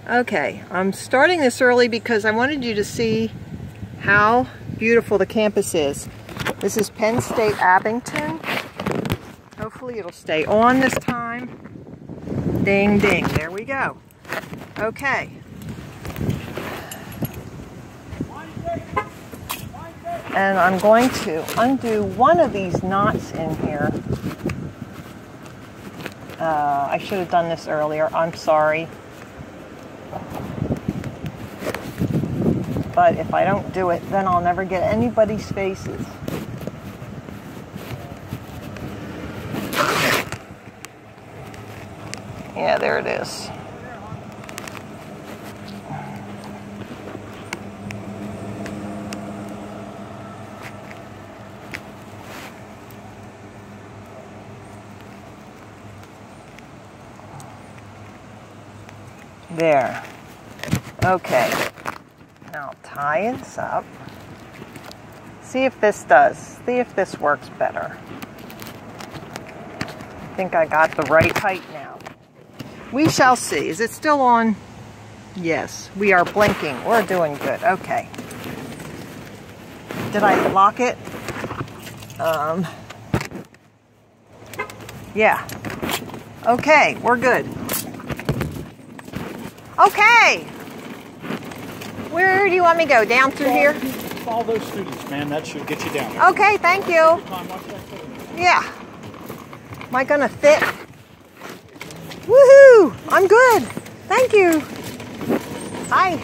Okay, I'm starting this early because I wanted you to see how beautiful the campus is. This is Penn State Abington. Hopefully it'll stay on this time. Ding, ding, there we go. Okay. And I'm going to undo one of these knots in here. I should have done this earlier, I'm sorry. But if I don't do it, then I'll never get anybody's faces. Yeah, there it is. There. Okay. Now tie this up. See if this does. See if this works better. I think I got the right height now. We shall see. Is it still on? Yes. We are blinking. We're doing good. Okay. Did I lock it? Yeah. Okay. We're good. Okay. Where do you want me to go? Down through here? Follow those students, man. That should get you down there. Okay, thank you. Yeah. Am I gonna fit? Woohoo! I'm good. Thank you. Hi.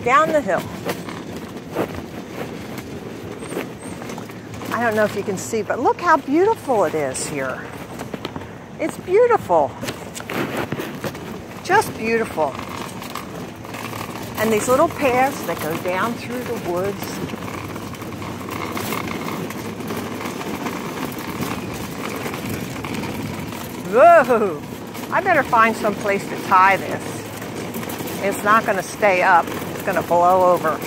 Down the hill. I don't know if you can see, but look how beautiful it is here. It's beautiful. Just beautiful. And these little paths that go down through the woods. Whoa! I better find some place to tie this. It's not going to stay up. It's going to blow over.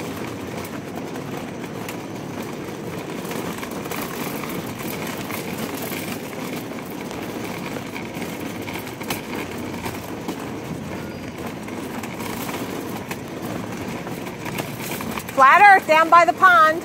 Flat earth down by the pond.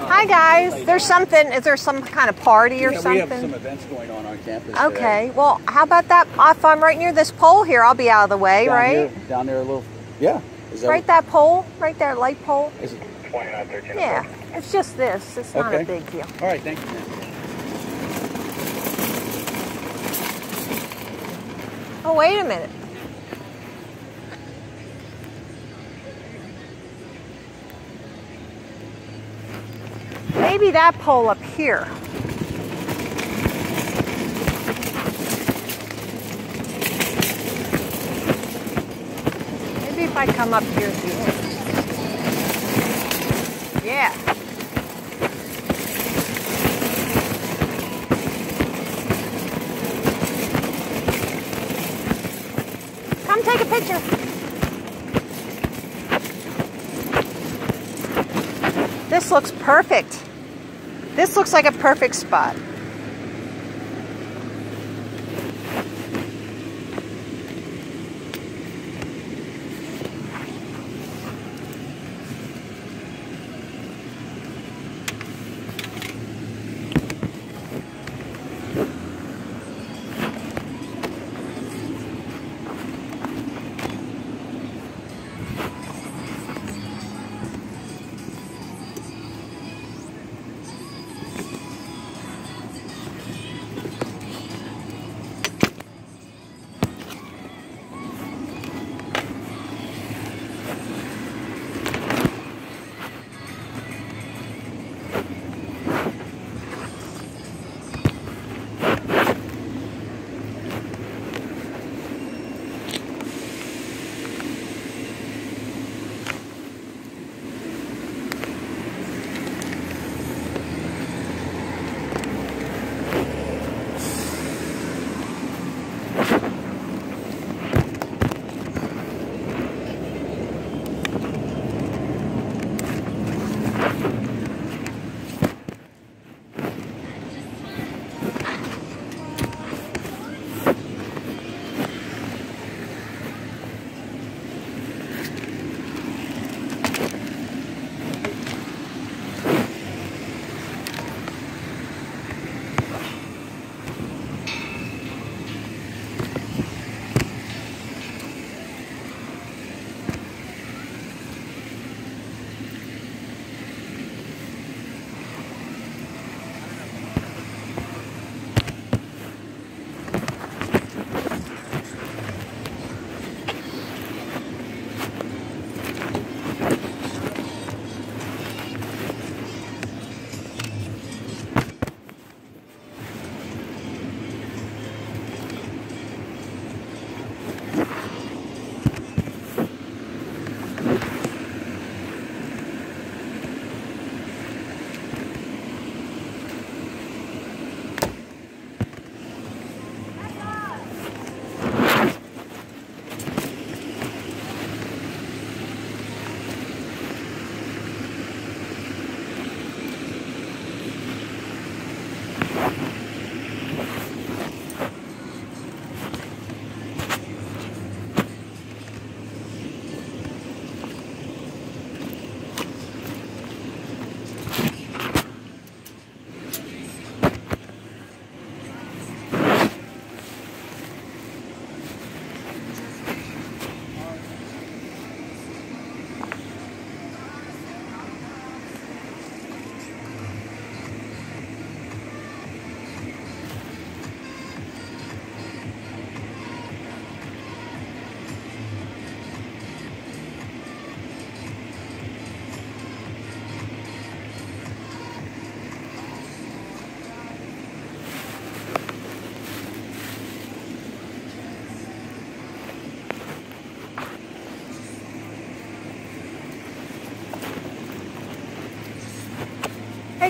Hi guys, there's something, is there some kind of party or something? We have some events going on campus Okay, today. well how about that, if I'm right near this pole here, I'll be out of the way, right? Down there a little, yeah. Is that right, that pole, right there, light pole? Is it 2913? Yeah, it's just this, it's not a big deal. All right, thank you, man. Oh, wait a minute. Maybe that pole up here. Maybe if I come up here at the end. Yeah. Come take a picture. This looks perfect. This looks like a perfect spot.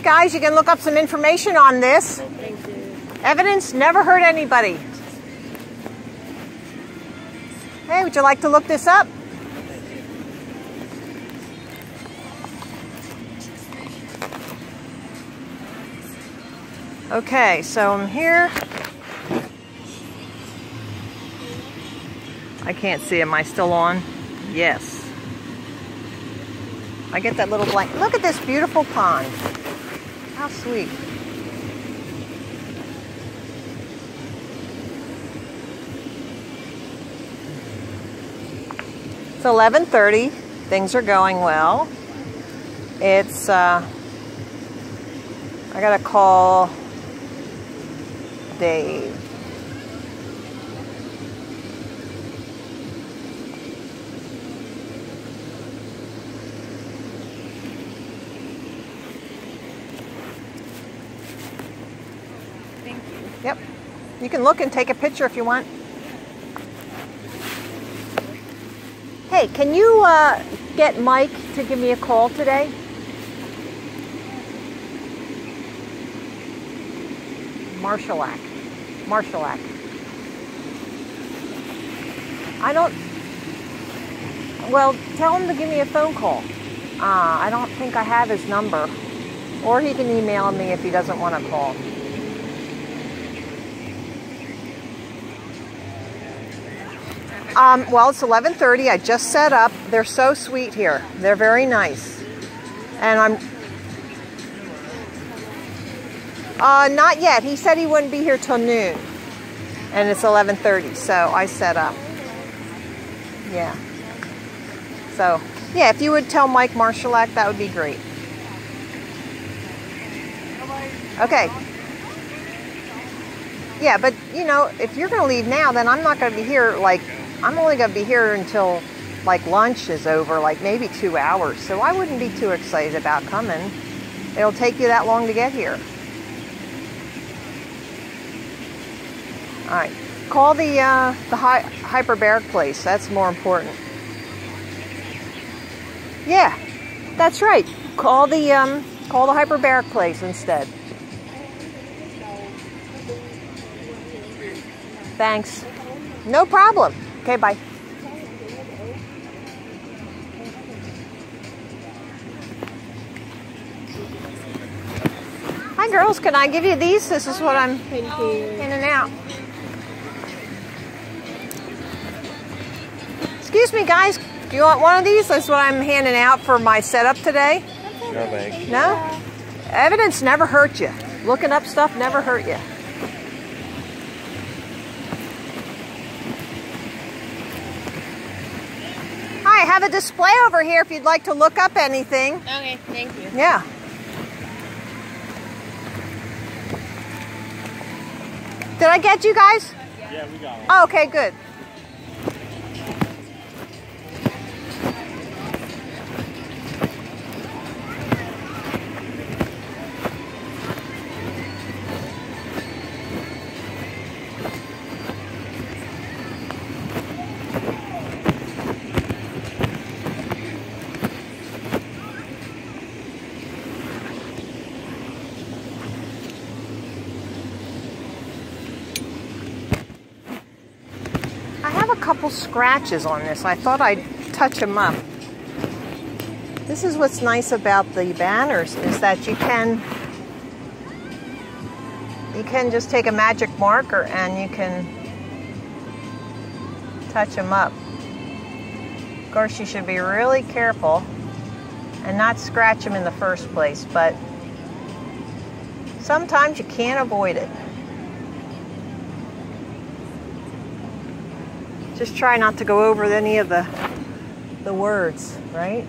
Hey guys, you can look up some information on this. Thank you. Evidence never hurt anybody. Hey, would you like to look this up? Okay, so I'm here. I can't see. Am I still on? Yes. I get that little blank. Look at this beautiful pond. How sweet. It's 11:30. Things are going well. It's, I gotta call Dave. Thank you. Yep. You can look and take a picture if you want. Hey, can you get Mike to give me a call today? Marshalack. I don't... Well, tell him to give me a phone call. I don't think I have his number. Or he can email me if he doesn't want to call. Well, it's 11:30. I just set up. They're so sweet here. They're very nice. And I'm... not yet. He said he wouldn't be here till noon. And it's 11:30, so I set up. Yeah. So, yeah, if you would tell Mike Marshalack, that would be great. Okay. Yeah, but, you know, if you're going to leave now, then I'm not going to be here, like, I'm only going to be here until, like, lunch is over, like, maybe 2 hours. So I wouldn't be too excited about coming. It'll take you that long to get here. All right. Call the hyperbaric place. That's more important. Yeah, that's right. Call the hyperbaric place instead. Thanks. No problem. Okay, bye. Hi, girls. Can I give you these? This is what I'm in and out. Excuse me, guys. Do you want one of these? That's what I'm handing out for my setup today. No, thanks. No? Evidence never hurt you. Looking up stuff never hurt you. I have a display over here if you'd like to look up anything. Okay, thank you. Yeah. Did I get you guys? Yeah, we got it. Oh, okay, good. Couple scratches on this. I thought I'd touch them up. This is what's nice about the banners, is that you can just take a magic marker and you can touch them up. Of course, you should be really careful and not scratch them in the first place, but sometimes you can't avoid it. Just try not to go over any of the words, right?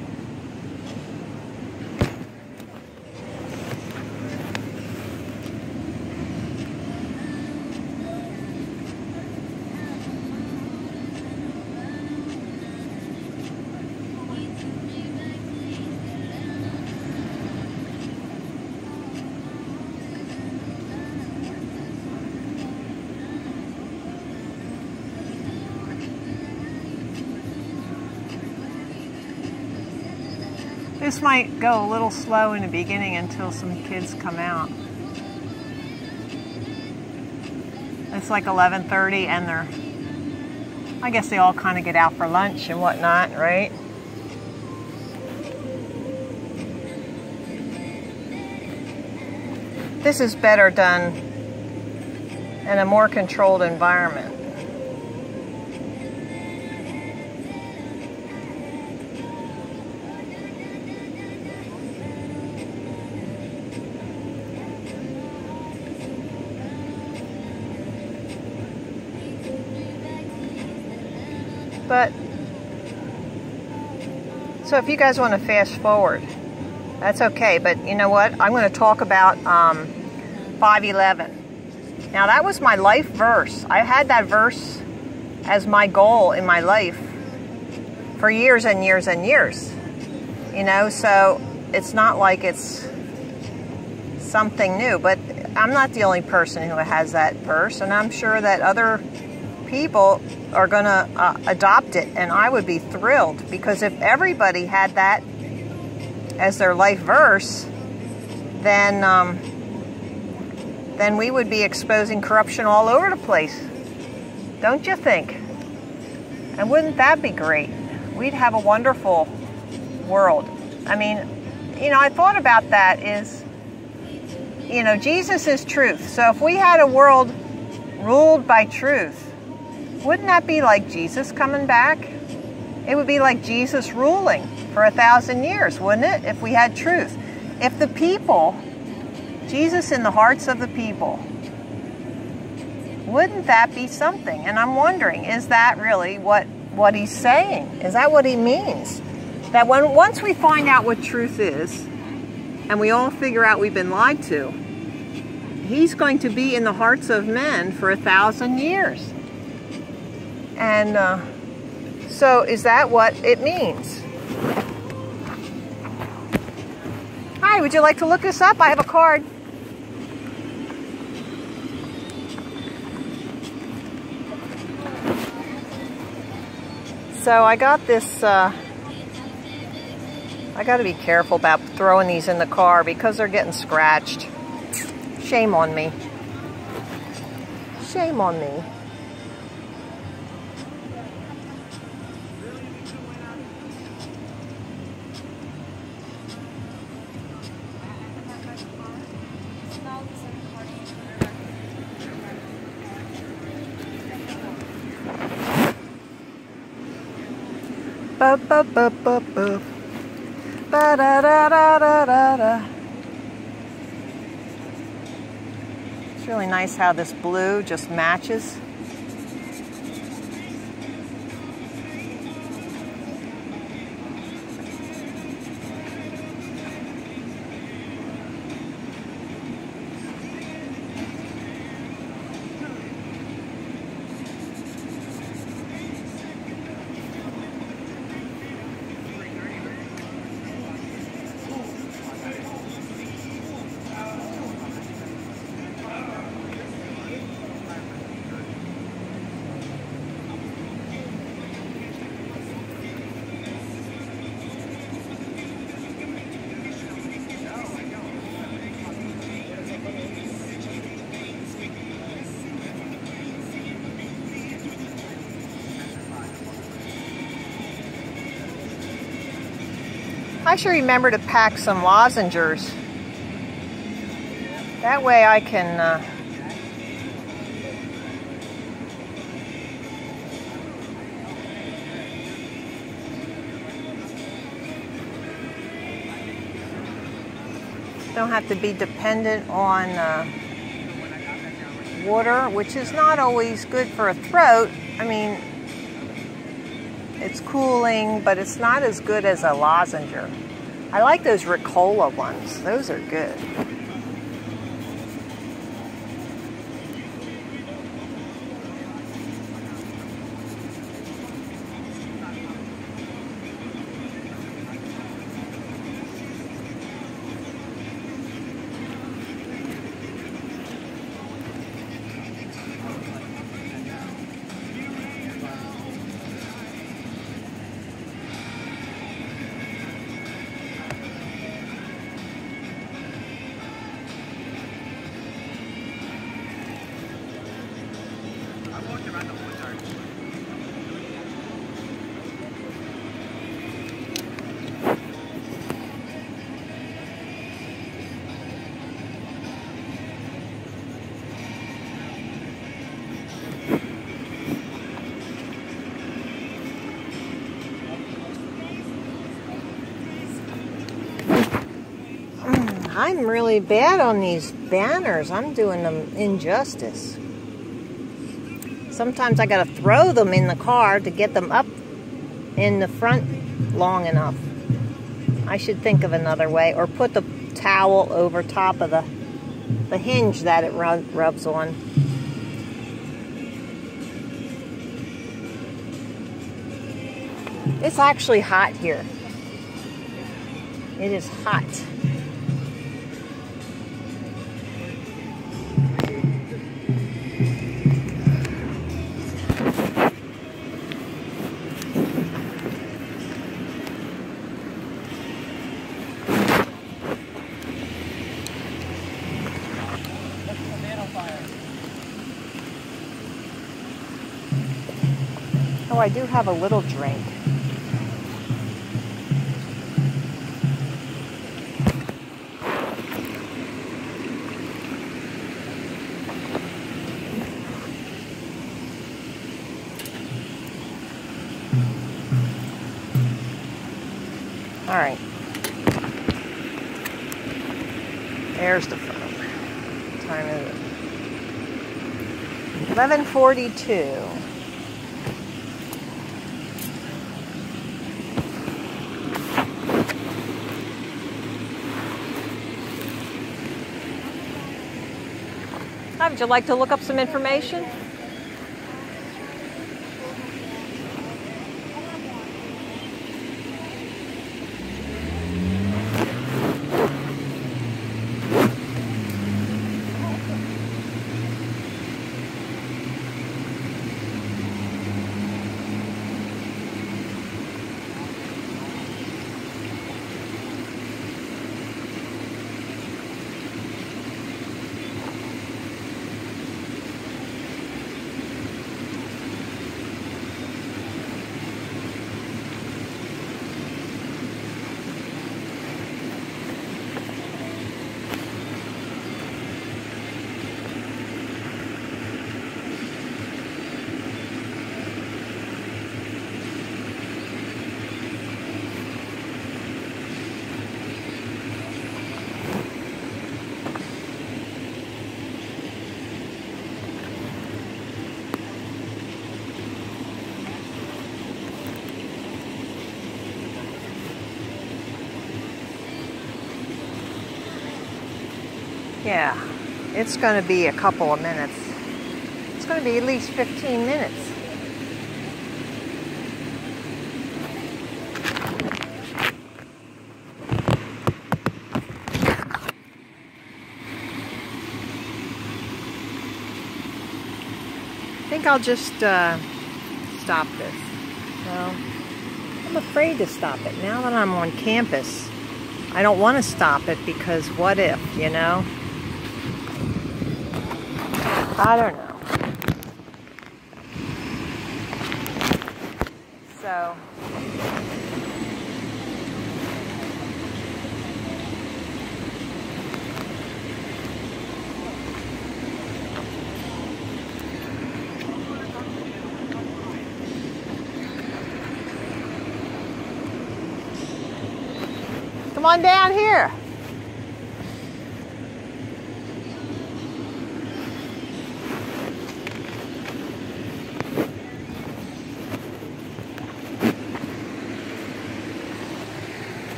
This might go a little slow in the beginning until some kids come out. It's like 11:30 and I guess they all kind of get out for lunch and whatnot, right? This is better done in a more controlled environment. But, so if you guys want to fast forward, that's okay. But you know what? I'm going to talk about 5:11. Now that was my life verse. I had that verse as my goal in my life for years and years and years. You know, so it's not like it's something new. But I'm not the only person who has that verse, and I'm sure that other people are going to adopt it, and I would be thrilled, because if everybody had that as their life verse, then we would be exposing corruption all over the place. Don't you think? And wouldn't that be great? We'd have a wonderful world. I mean, you know, I thought about that is, you know, Jesus is truth. So if we had a world ruled by truth, wouldn't that be like Jesus coming back? It would be like Jesus ruling for 1,000 years, wouldn't it? If we had truth. If the people, Jesus in the hearts of the people, wouldn't that be something? And I'm wondering, is that really what he's saying? Is that what he means? That once we find out what truth is, and we all figure out we've been lied to, he's going to be in the hearts of men for 1,000 years. And so is that what it means? Hi, would you like to look this up? I have a card. So I got this, I got to be careful about throwing these in the car because they're getting scratched. Shame on me. Shame on me. Ba ba ba ba ba ba da da da da da da. It's really nice how this blue just matches. I should remember to pack some lozenges. That way I can don't have to be dependent on water, which is not always good for a throat. I mean, it's cooling, but it's not as good as a lozenge. I like those Ricola ones. Those are good. I'm really bad on these banners. I'm doing them injustice. Sometimes I gotta throw them in the car to get them up in the front long enough. I should think of another way, or put the towel over top of the hinge that it rubs on. It's actually hot here. It is hot. Oh, I do have a little drink. All right. There's the phone. What time is it? 11:42. Hi, would you like to look up some information? Yeah, it's going to be a couple of minutes. It's going to be at least 15 minutes. I think I'll just stop this. Well, I'm afraid to stop it. Now that I'm on campus, I don't want to stop it because what if, you know? I don't know. So, come on down here.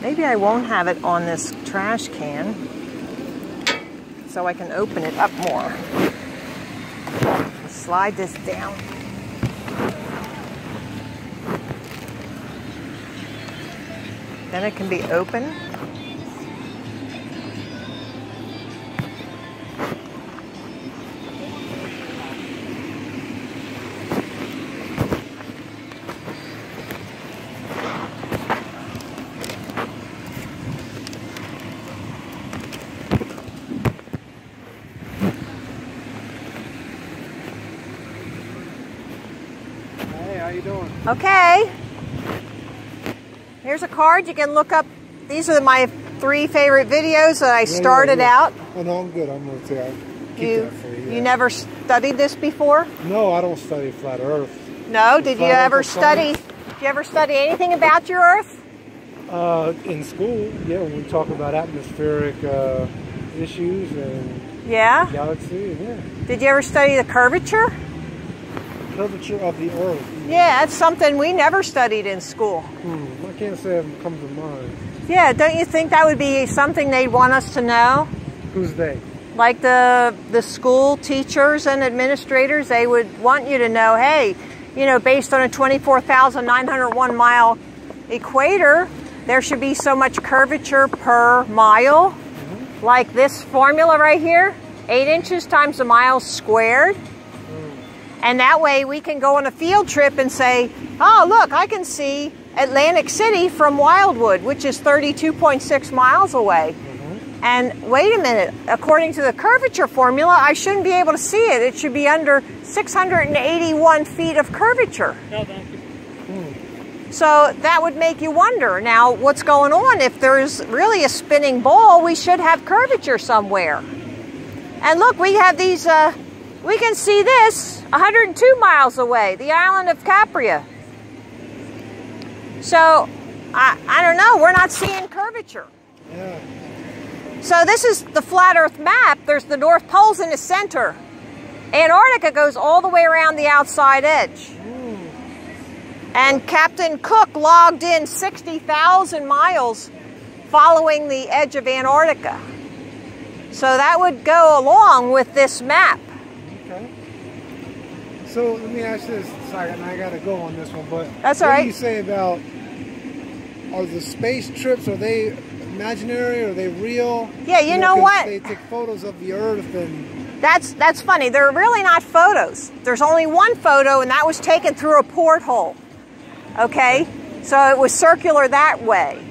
Maybe I won't have it on this trash can, so I can open it up more. Slide this down. Then it can be open. How you doing? Okay. Here's a card. You can look up. These are my 3 favorite videos that I started out. Oh, no, I'm good. I'm going to keep that for you. You never studied this before? No, I don't study flat Earth. No. Did you ever study? Did you ever study anything about your Earth? In school, yeah, when we talk about atmospheric issues and Yeah? galaxy, yeah. Did you ever study the curvature? Curvature of the Earth. Yeah, that's something we never studied in school. I can't say it comes to mind. Yeah, don't you think that would be something they'd want us to know? Who's they? Like the school teachers and administrators, they would want you to know, hey, you know, based on a 24,901 mile equator, there should be so much curvature per mile. Like this formula right here, 8 inches times a mile squared. And that way we can go on a field trip and say, oh, look, I can see Atlantic City from Wildwood, which is 32.6 miles away. And wait a minute, according to the curvature formula, I shouldn't be able to see it. It should be under 681 feet of curvature. No, thank you. So that would make you wonder, now what's going on? If there's really a spinning ball, we should have curvature somewhere. And look, we have these, we can see this 102 miles away, the island of Capria. So, I don't know, we're not seeing curvature. Yeah. So this is the flat Earth map. There's the North Pole's in the center. Antarctica goes all the way around the outside edge. And Captain Cook logged in 60,000 miles following the edge of Antarctica. So that would go along with this map. Okay. So let me ask this. Sorry, I got to go on this one, but That's all right. What do you say about, are the space trips, are they imaginary, are they real? Yeah, you know 'cause what? They take photos of the Earth and... That's funny. They're really not photos. There's only one photo, and that was taken through a porthole. Okay? So it was circular that way.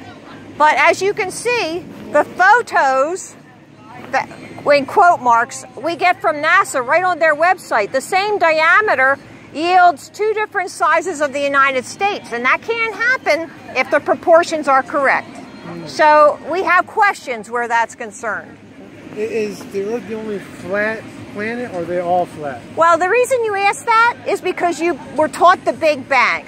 But as you can see, the photos, that, in quote marks, we get from NASA right on their website. The same diameter yields 2 different sizes of the United States. And that can't happen if the proportions are correct. So we have questions where that's concerned. Is the Earth the only flat planet, or are they all flat? Well, the reason you ask that is because you were taught the Big Bang.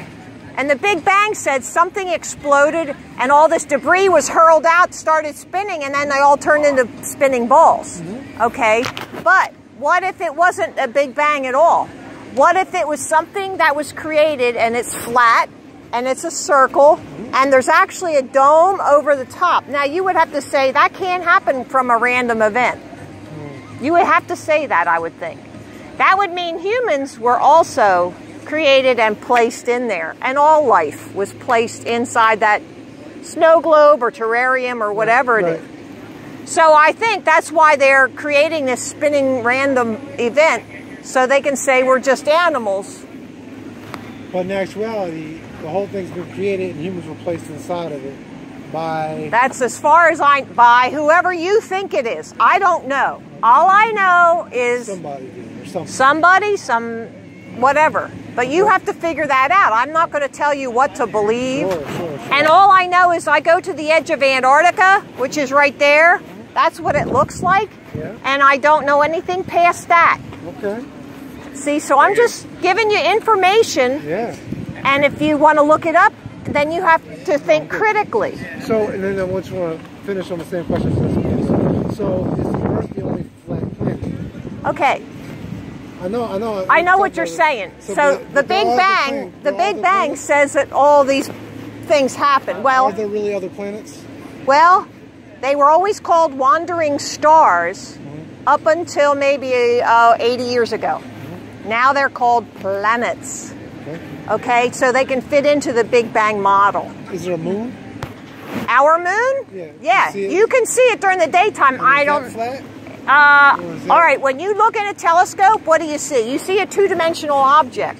And the Big Bang said something exploded and all this debris was hurled out, started spinning, and then they all turned into spinning balls. Okay? But what if it wasn't a Big Bang at all? What if it was something that was created and it's flat and it's a circle and there's actually a dome over the top? Now you would have to say that can't happen from a random event. You would have to say that, I would think. That would mean humans were also created and placed in there, and all life was placed inside that snow globe or terrarium or whatever it is. So I think that's why they're creating this spinning random event, so they can say we're just animals. But in actuality, the whole thing's been created and humans were placed inside of it by... That's as far as by whoever you think it is. I don't know. All I know is somebody did, or something. Somebody, whatever. But you have to figure that out. I'm not going to tell you what to believe. Sure. And all I know is I go to the edge of Antarctica, which is right there. That's what it looks like. Yeah. And I don't know anything past that. Okay. See, so I'm just giving you information. Yeah. And if you want to look it up, then you have to think critically. So, and then I just want to finish on the same question. So, is the Earth the only flat planet? Okay. I know what you're saying. So the Big Bang says that all these things happen. Well, are there really other planets? Well, they were always called wandering stars up until maybe 80 years ago. Now they're called planets. Okay, so they can fit into the Big Bang model. Is there a moon? Our moon? Yeah. You can see it during the daytime. I don't. Flat? All right, when you look in a telescope, what do you see? You see a two-dimensional object.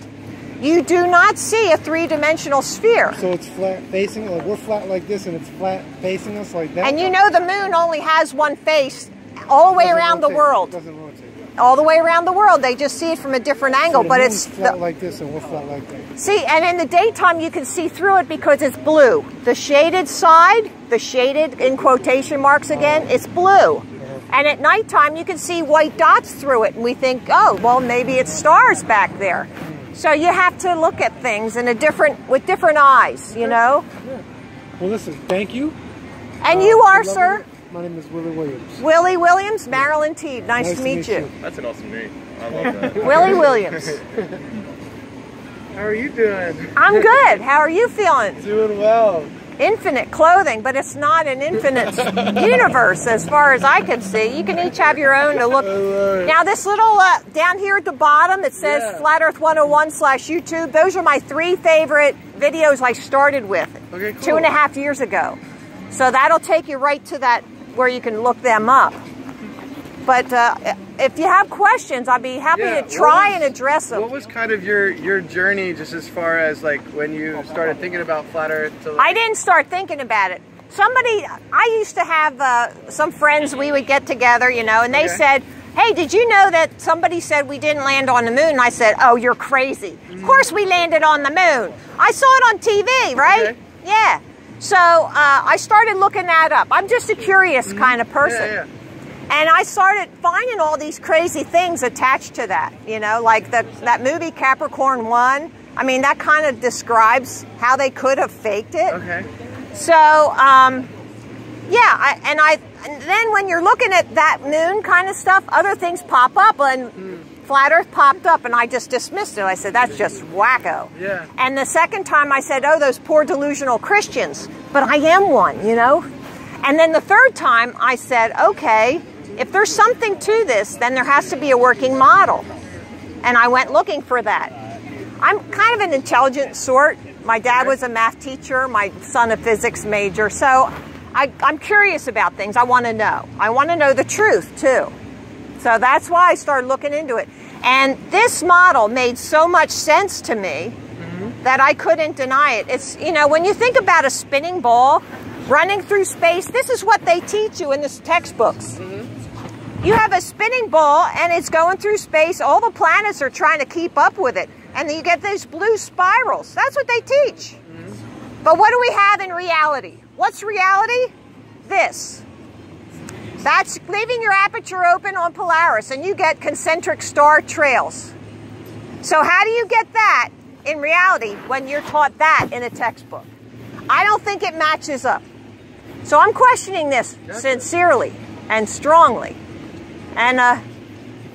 You do not see a three-dimensional sphere. So it's flat facing, like we're flat like this, and it's flat facing us like that? And you know the moon only has one face all the way around the world. It doesn't rotate. All the way around the world. They just see it from a different angle, So but moon's it's flat like this, and we're flat like that. See, and in the daytime you can see through it because it's blue. The shaded side, the shaded in quotation marks again, it's blue. And at nighttime you can see white dots through it, and we think, oh, well, maybe it's stars back there. So you have to look at things in with different eyes, you know. Well, listen, thank you. And you are, sir? My name is Willie Williams. Willie Williams, Marilyn Teed. Nice to meet you. That's an awesome name. I love that. Willie Williams. How are you doing? I'm good. How are you feeling? Doing well. Infinite clothing, but it's not an infinite universe as far as I can see. You can each have your own to look. Now this little, down here at the bottom, it says Flat Earth 101/YouTube. Those are my 3 favorite videos I started with 2.5 years ago. So that'll take you right to that where you can look them up. But if you have questions, I'd be happy to try and address them. What was kind of your journey, just as far as like when you started thinking about Flat Earth? To, like... I didn't start thinking about it. I used to have some friends, we would get together, you know, and they said, hey, did you know that somebody said we didn't land on the moon? And I said, oh, you're crazy. Of course we landed on the moon. I saw it on TV, right? Okay. Yeah. So I started looking that up. I'm just a curious kind of person. And I started finding all these crazy things attached to that, you know, like that movie Capricorn 1. I mean, that kind of describes how they could have faked it. Okay. So, yeah, and then when you're looking at that moon kind of stuff, other things pop up, and Flat Earth popped up, and I just dismissed it. I said, that's just wacko. Yeah. And the second time I said, oh, those poor delusional Christians, but I am one, you know? And then the third time I said, okay, if there's something to this, then there has to be a working model. And I went looking for that. I'm kind of an intelligent sort. My dad was a math teacher, my son a physics major, so I'm curious about things. I want to know. I want to know the truth, too. So that's why I started looking into it. And this model made so much sense to me that I couldn't deny it. It's, you know, when you think about a spinning ball running through space, this is what they teach you in the textbooks. You have a spinning ball and it's going through space. All the planets are trying to keep up with it. And then you get these blue spirals. That's what they teach. But what do we have in reality? What's reality? This. That's leaving your aperture open on Polaris and you get concentric star trails. So how do you get that in reality when you're taught that in a textbook? I don't think it matches up. So I'm questioning this sincerely and strongly. And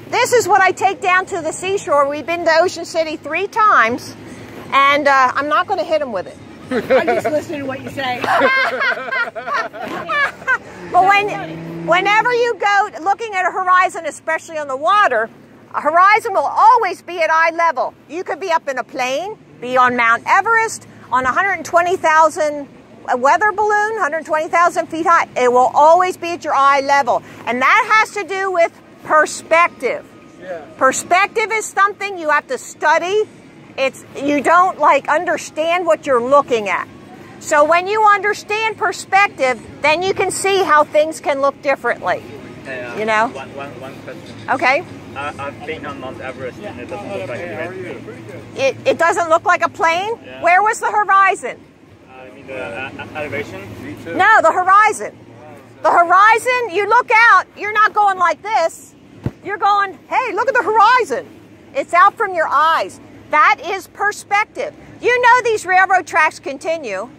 this is what I take down to the seashore. We've been to Ocean City 3 times, and I'm not going to hit them with it. I'm just listening to what you say. But whenever you go looking at a horizon, especially on the water, a horizon will always be at eye level. You could be up in a plane, be on Mount Everest, on 120,000 a weather balloon, 120,000 feet high. It will always be at your eye level. And that has to do with perspective. Perspective is something you have to study. You don't like understand what you're looking at. So when you understand perspective, then you can see how things can look differently. You know? One question. Okay. I've been on Mount Everest and it doesn't look like a It doesn't look like a plane? Yeah. Where was the horizon? I mean the elevation? No, the horizon. The horizon, you look out, you're not going like this. You're going, hey, look at the horizon. It's out from your eyes. That is perspective. You know these railroad tracks continue,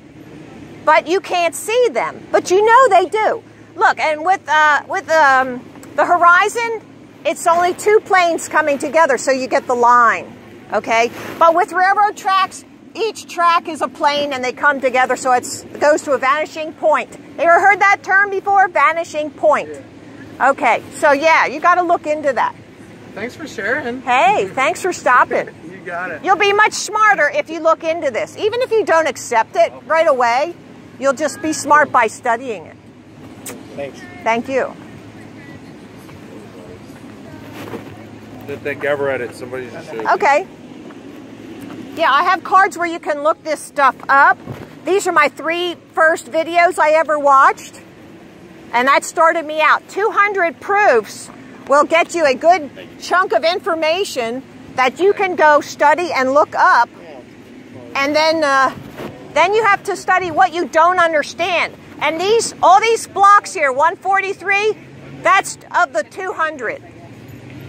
but you can't see them. But you know they do. Look, and with the horizon, it's only 2 planes coming together, so you get the line, okay? But with railroad tracks, each track is a plane and they come together, so it goes to a vanishing point. You ever heard that term before? Vanishing point. Okay, so yeah, you got to look into that. Thanks for sharing. Hey, thanks for stopping. You got it. You'll be much smarter if you look into this. Even if you don't accept it right away, you'll just be smart by studying it. Thanks. Thank you. Didn't think ever at it. Somebody just showed me. Okay. Yeah, I have cards where you can look this stuff up. These are my 3 first videos I ever watched. And that started me out. 200 proofs will get you a good chunk of information that you can go study and look up. And then you have to study what you don't understand. And all these blocks here, 143, that's of the 200.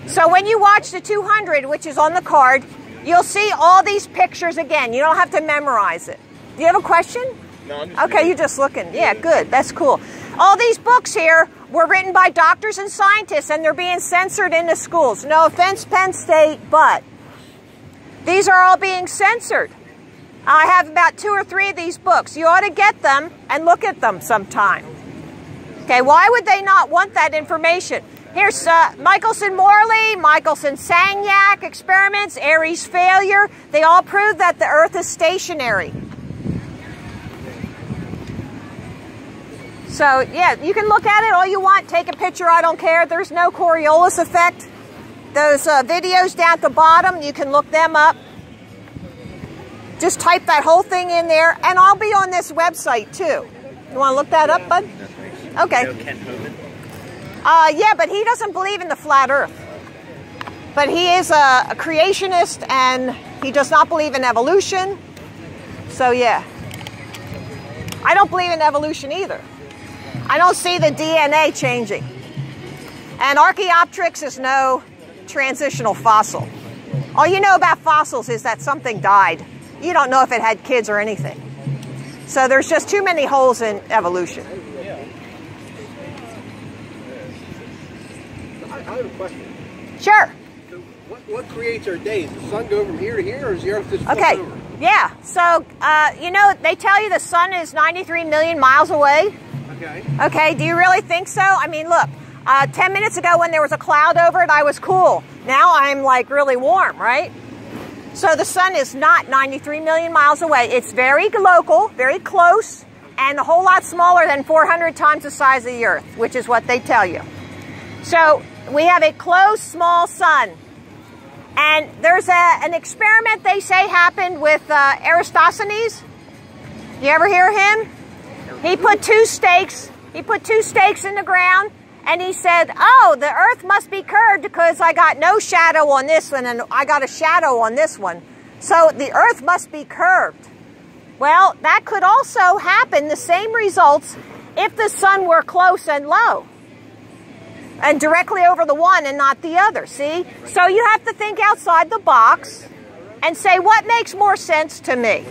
So when you watch the 200, which is on the card, you'll see all these pictures again. You don't have to memorize it. Do you have a question? Okay, you're just looking. Yeah, good. That's cool. All these books here were written by doctors and scientists, and they're being censored in the schools. No offense, Penn State, but these are all being censored. I have about 2 or 3 of these books. You ought to get them and look at them sometime. Okay, why would they not want that information? Here's Michelson-Morley, Michelson-Sagnac experiments, Airy's failure. They all prove that the Earth is stationary. So, yeah, you can look at it all you want. Take a picture, I don't care. There's no Coriolis effect. Those videos down at the bottom, you can look them up. Just type that whole thing in there, and I'll be on this website, too. You want to look that up, bud? Okay. Yeah, but he doesn't believe in the flat Earth. But he is a creationist, and he does not believe in evolution. So, yeah. I don't believe in evolution either. I don't see the DNA changing. And Archaeopteryx is no transitional fossil. All you know about fossils is that something died. You don't know if it had kids or anything. So there's just too many holes in evolution. I have a question. Sure. So what creates our days? Does the sun go from here to here, or is the Earth just okay. over? Yeah. So, you know, they tell you the sun is 93 million miles away. Okay. Okay. Do you really think so? I mean, look, 10 minutes ago when there was a cloud over it, I was cool. Now I'm like really warm, right? So the sun is not 93 million miles away. It's very local, very close, and a whole lot smaller than 400 times the size of the Earth, which is what they tell you. So we have a close, small sun. And there's an experiment they say happened with Eratosthenes. You ever hear him? He put 2 stakes. He put 2 stakes in the ground, and he said, "Oh, the Earth must be curved because I got no shadow on this one, and I got a shadow on this one. So the Earth must be curved." Well, that could also happen, the same results, if the sun were close and low, and directly over the one and not the other, see? So you have to think outside the box and say, what makes more sense to me?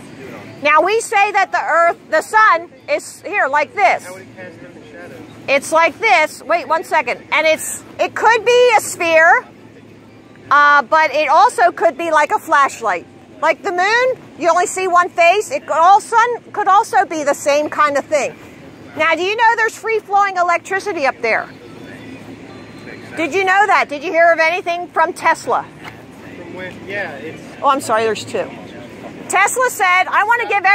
Now, we say that the sun is here like this. It's like this. Wait 1 second. And it could be a sphere, but it also could be like a flashlight. Like the moon, you only see one face. Sun could also be the same kind of thing. Now, do you know there's free-flowing electricity up there? Did you know that? Did you hear of anything from Tesla? From when? Yeah, it's... Oh, I'm sorry, there's 2. Tesla said, I want to give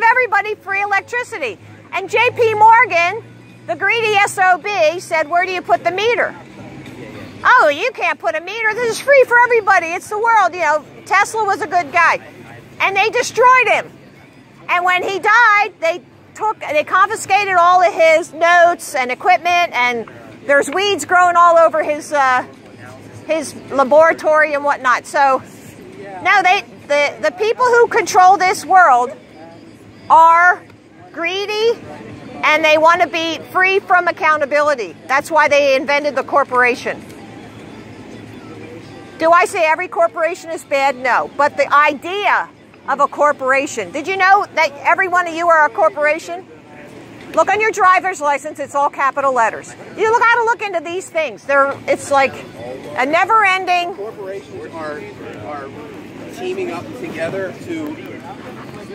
everybody free electricity. And J.P. Morgan, the greedy SOB, said, where do you put the meter? Oh, you can't put a meter. This is free for everybody. It's the world. You know, Tesla was a good guy. And they destroyed him. And when he died, they confiscated all of his notes and equipment, and there's weeds growing all over his laboratory and whatnot. So, no, the people who control this world are greedy, and they want to be free from accountability. That's why they invented the corporation. Do I say every corporation is bad? No. But the idea of a corporation. Did you know that every one of you are a corporation? Look on your driver's license, it's all capital letters. You got to look into these things. It's like a never-ending... Corporations are teaming up together to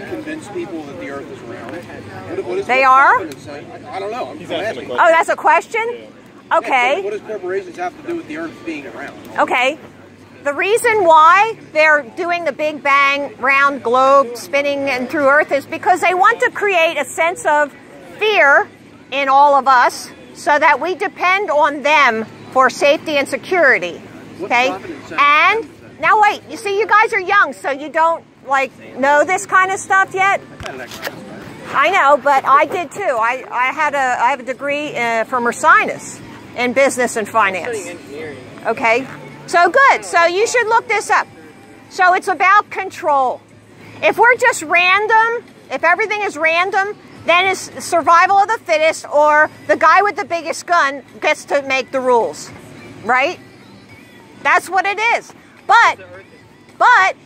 convince people that the Earth is round. What is they are? I don't know. I'm asking. Oh, that's a question? Okay. What does corporations have to do with the Earth being round? Okay. The reason why they're doing the Big Bang round globe spinning and through Earth is because they want to create a sense of fear in all of us so that we depend on them for safety and security. Okay? And now wait, you see, you guys are young, so you don't know this kind of stuff yet. I know, but I did too. I have a degree from Ursinus in business and finance. Okay? So good. So you should look this up. So it's about control. If we're just random, if everything is random, then it's survival of the fittest, or the guy with the biggest gun gets to make the rules, right? That's what it is. But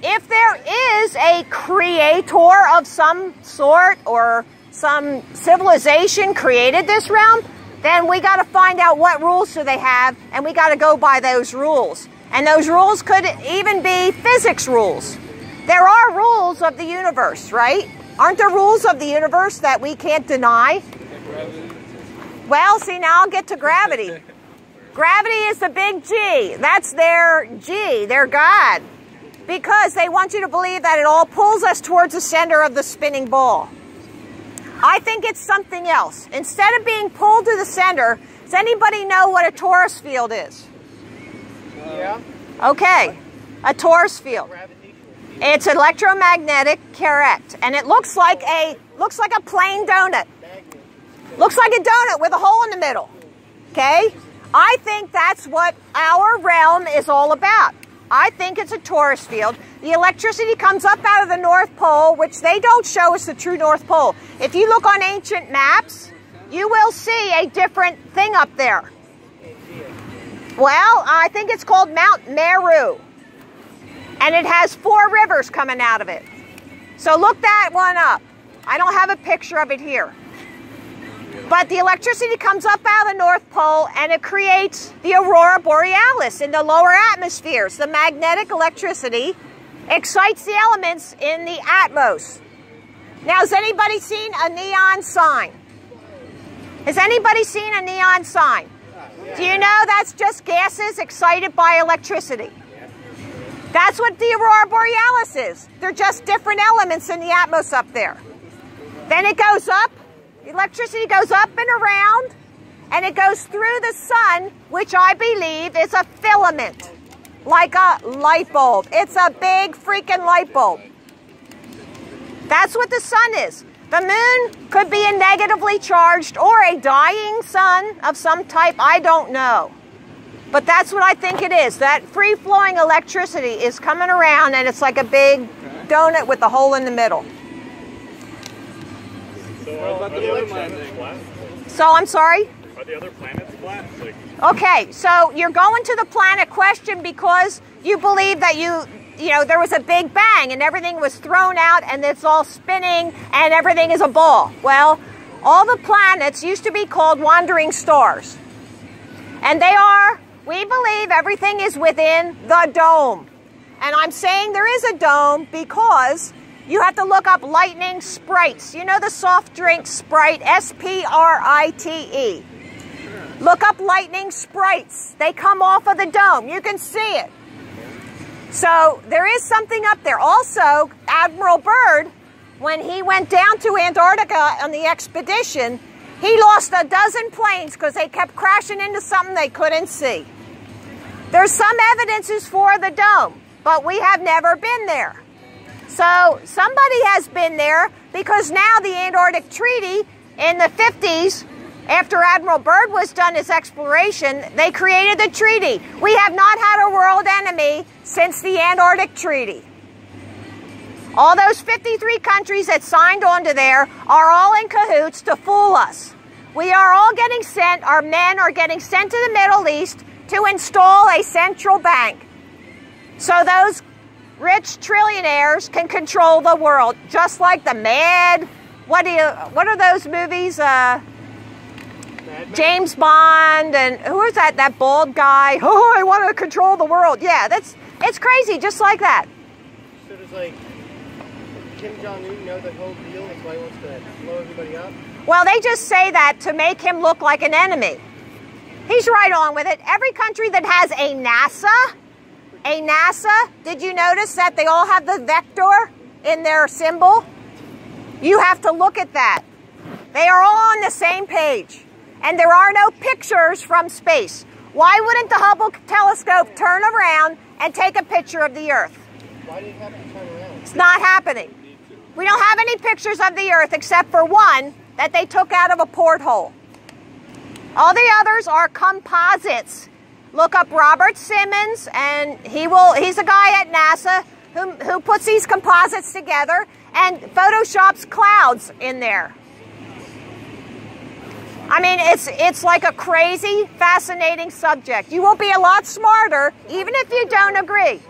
if there is is a creator of some sort, or some civilization created this realm, then we got to find out what rules do they have, and we got to go by those rules. And those rules could even be physics rules. There are rules of the universe, right? Aren't there rules of the universe that we can't deny? Well, see, now I'll get to gravity. Gravity is the big G. That's their G, their God. Because they want you to believe that it all pulls us towards the center of the spinning ball. I think it's something else. Instead of being pulled to the center, does anybody know what a torus field is? Yeah. Okay, a torus field. It's electromagnetic, correct, and it looks like a plain donut. Looks like a donut with a hole in the middle. Okay, I think that's what our realm is all about. I think it's a torus field. The electricity comes up out of the North Pole, which they don't show us the true North Pole. If you look on ancient maps, you will see a different thing up there. Well, I think it's called Mount Meru. And it has 4 rivers coming out of it. So look that one up. I don't have a picture of it here. But the electricity comes up out of the North Pole, and it creates the aurora borealis in the lower atmospheres. The magnetic electricity excites the elements in the atmos. Now, has anybody seen a neon sign? Has anybody seen a neon sign? Do you know that's just gases excited by electricity? That's what the aurora borealis is. They're just different elements in the atmos up there. Then it goes up. Electricity goes up and around, and it goes through the sun, which I believe is a filament, like a light bulb. It's a big freaking light bulb. That's what the sun is. The moon could be a negatively charged or a dying sun of some type. I don't know. But that's what I think it is. That free-flowing electricity is coming around, and it's like a big donut with a hole in the middle. So I'm sorry? Are the other planets flat? Okay, so you're going to the planet question because you believe that you know, there was a big bang and everything was thrown out and it's all spinning and everything is a ball. Well, all the planets used to be called wandering stars. And they are, we believe everything is within the dome. And I'm saying there is a dome because you have to look up lightning sprites. You know the soft drink Sprite, S-P-R-I-T-E. Look up lightning sprites. They come off of the dome. You can see it. So there is something up there. Also, Admiral Byrd, when he went down to Antarctica on the expedition, he lost a dozen planes because they kept crashing into something they couldn't see. There's some evidences for the dome, but we have never been there. So somebody has been there because now the Antarctic Treaty in the 50s, after Admiral Byrd was done his exploration, they created the treaty. We have not had a world enemy since the Antarctic Treaty. All those 53 countries that signed on to there are all in cahoots to fool us. We are all getting sent, our men are getting sent to the Middle East to install a central bank. So those rich trillionaires can control the world, just like the Mad, what are those movies? James Bond, and who is that? That bald guy. Oh, I want to control the world. Yeah, it's crazy, just like that. So does like Kim Jong-un know the whole deal? That's why he wants to blow everybody up? Well, they just say that to make him look like an enemy. He's right on with it. Every country that has a NASA, did you notice that they all have the vector in their symbol? You have to look at that. They are all on the same page. And there are no pictures from space. Why wouldn't the Hubble telescope turn around and take a picture of the Earth? Why did it have to turn around? It's not happening. We don't have any pictures of the Earth except for one that they took out of a porthole. All the others are composites. Look up Robert Simmons, and he's a guy at NASA who puts these composites together and photoshops clouds in there. I mean, it's like a crazy, fascinating subject. You will be a lot smarter, even if you don't agree.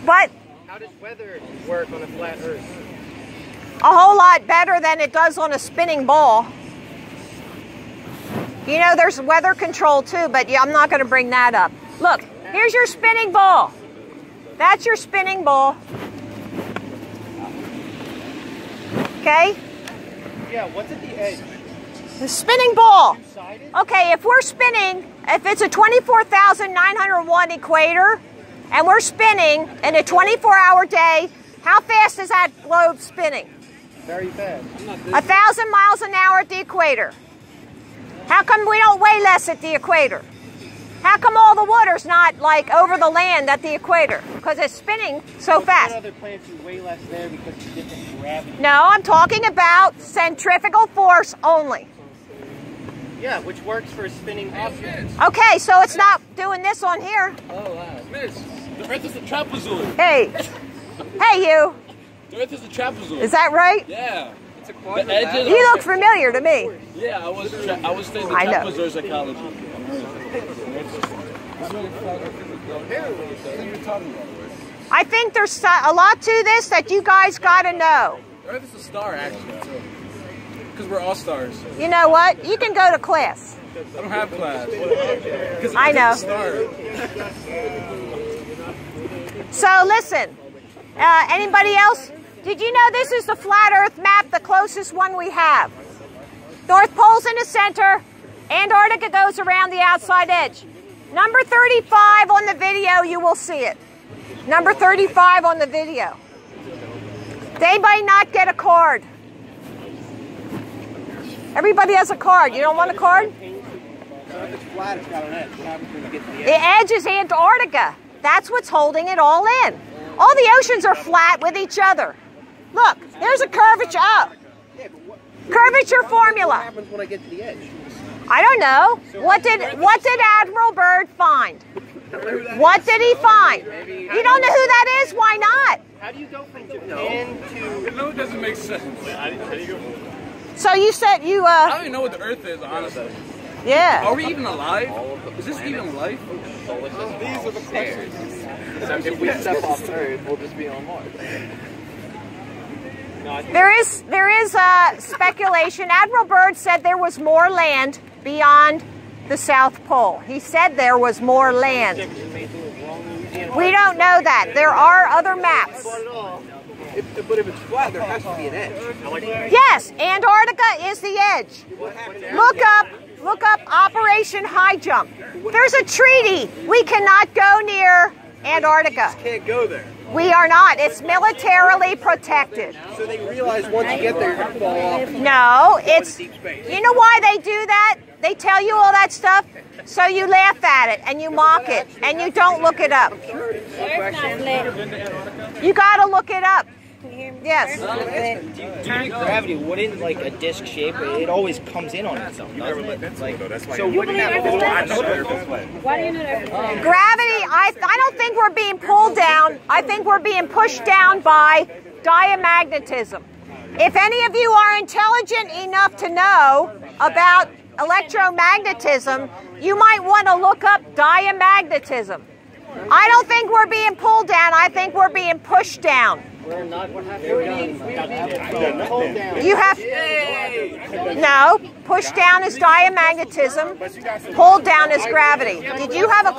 But How does weather work on a flat Earth? A whole lot better than it does on a spinning ball. You know, there's weather control too, but yeah, I'm not going to bring that up. Look, here's your spinning ball. That's your spinning ball. Okay? Yeah, what's at the edge? The spinning ball. Okay, if we're spinning, if it's a 24,901 equator, and we're spinning in a 24-hour day, how fast is that globe spinning? Very fast. 1,000 miles an hour at the equator. How come we don't weigh less at the equator? How come all the water's not like over the land at the equator? Because it's spinning so fast. Other planets you way less there because of different gravity. No, I'm talking about centrifugal force only. Yeah, which works for a spinning object. Okay, so it's not doing this on here. Oh, wow. Miss, the Earth is a trapezoid. Hey. Hey, you. The Earth is a trapezoid. Is that right? Yeah. It's a quadrant. The edges You look familiar to me. Yeah, I was studying the I know. trapezoid psychology. I think there's a lot to this that you guys got to know. The Earth is a star, actually. Because we're all stars. You know what? You can go to class. I don't have class. I know. Star. So listen, anybody else? Did you know this is the flat Earth map, the closest one we have? North Pole's in the center. Antarctica goes around the outside edge. Number 35 on the video, you will see it. Number 35 on the video. Did anybody not get a card? Everybody has a card. You don't want a card? If it's flat, it's got an edge. What happens when you get to the edge? The edge is Antarctica. That's what's holding it all in. All the oceans are flat with each other. Look, there's a curvature. Oh. Curvature What formula. happens when I get to the edge? I don't know. What did Admiral Byrd find? What did he find? You don't know who that is? Why not? How do you go from Japan to... No, it doesn't make sense. So you said you I don't even know what the Earth is, honestly. yeah. Are we even alive? Is this even life? These are the questions. So if we step off Earth, we'll just be on Mars. There is speculation. Admiral Byrd said there was more land beyond the South Pole. He said there was more land. We don't know that. There are other maps. But if it's flat, there has to be an edge. Yes, Antarctica is the edge. Look up Operation High Jump. There's a treaty. We cannot go near Antarctica. Can't go there. We are not. It's militarily protected. So they realize once you get there, you're going to fall off. No, it's... Deep space. You know why they do that? They tell you all that stuff, so you laugh at it, and you mock it, and you don't look it up. You got to look it up. Yes. Gravity wouldn't like a disc shape. It always comes in on itself. So wouldn't that? Why do you know that? Gravity, I don't think we're being pulled down. I think we're being pushed down by diamagnetism. If any of you are intelligent enough to know about electromagnetism, you might want to look up diamagnetism. I don't think we're being pulled down. I think we're being pushed down. We're not. You have no. Push down is diamagnetism. Pull down is gravity. Did you have a